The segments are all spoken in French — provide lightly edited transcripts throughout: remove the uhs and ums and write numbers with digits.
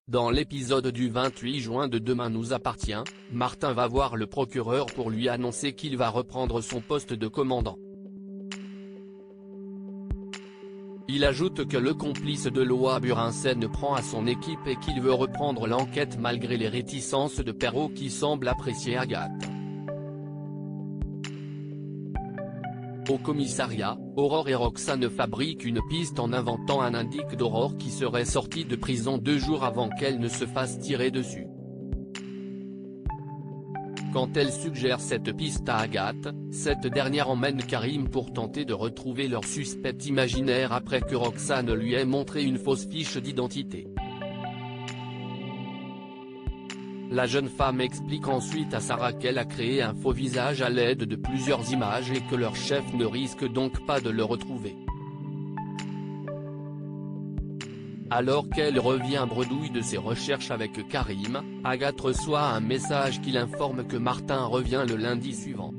Dans l'épisode du 28 juin de Demain nous appartient, Martin va voir le procureur pour lui annoncer qu'il va reprendre son poste de commandant. Il ajoute que le complice de Loa Burinsen prend à son équipe et qu'il veut reprendre l'enquête malgré les réticences de Perrault qui semble apprécier Agathe. Au commissariat, Aurore et Roxane fabriquent une piste en inventant un indice d'Aurore qui serait sortie de prison 2 jours avant qu'elle ne se fasse tirer dessus. Quand elle suggère cette piste à Agathe, cette dernière emmène Karim pour tenter de retrouver leur suspect imaginaire après que Roxane lui ait montré une fausse fiche d'identité. La jeune femme explique ensuite à Sarah qu'elle a créé un faux visage à l'aide de plusieurs images et que leur chef ne risque donc pas de le retrouver. Alors qu'elle revient bredouille de ses recherches avec Karim, Agathe reçoit un message qui l'informe que Martin revient le lundi suivant.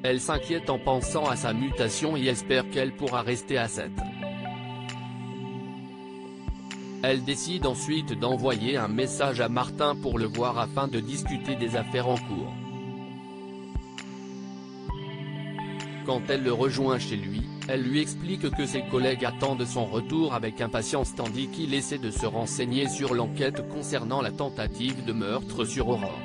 Elle s'inquiète en pensant à sa mutation et espère qu'elle pourra rester à 7. Elle décide ensuite d'envoyer un message à Martin pour le voir afin de discuter des affaires en cours. Quand elle le rejoint chez lui, elle lui explique que ses collègues attendent son retour avec impatience tandis qu'il essaie de se renseigner sur l'enquête concernant la tentative de meurtre sur Aurore.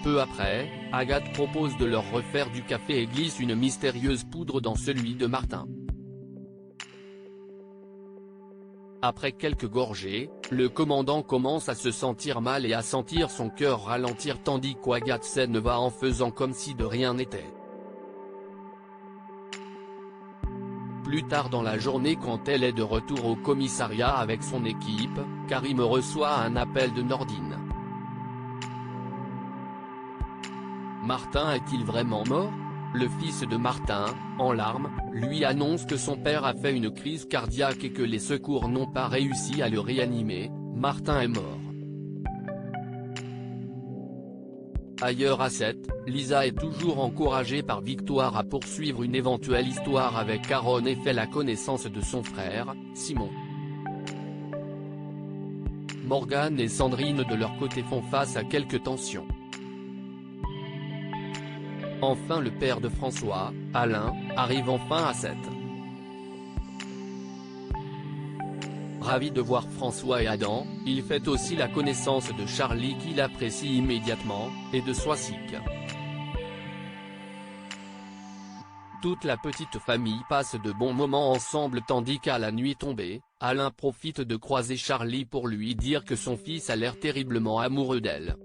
Peu après, Agathe propose de leur refaire du café et glisse une mystérieuse poudre dans celui de Martin. Après quelques gorgées, le commandant commence à se sentir mal et à sentir son cœur ralentir tandis qu'Agathe s'en va en faisant comme si de rien n'était. Plus tard dans la journée quand elle est de retour au commissariat avec son équipe, Karim reçoit un appel de Nordine. Martin est-il vraiment mort ? Le fils de Martin, en larmes, lui annonce que son père a fait une crise cardiaque et que les secours n'ont pas réussi à le réanimer. Martin est mort. Ailleurs à 7, Lisa est toujours encouragée par Victoire à poursuivre une éventuelle histoire avec Aaron et fait la connaissance de son frère, Simon. Morgane et Sandrine de leur côté font face à quelques tensions. Enfin le père de François, Alain, arrive enfin à 7. Ravi de voir François et Adam, il fait aussi la connaissance de Charlie qu'il apprécie immédiatement, et de Soisic. Toute la petite famille passe de bons moments ensemble tandis qu'à la nuit tombée, Alain profite de croiser Charlie pour lui dire que son fils a l'air terriblement amoureux d'elle.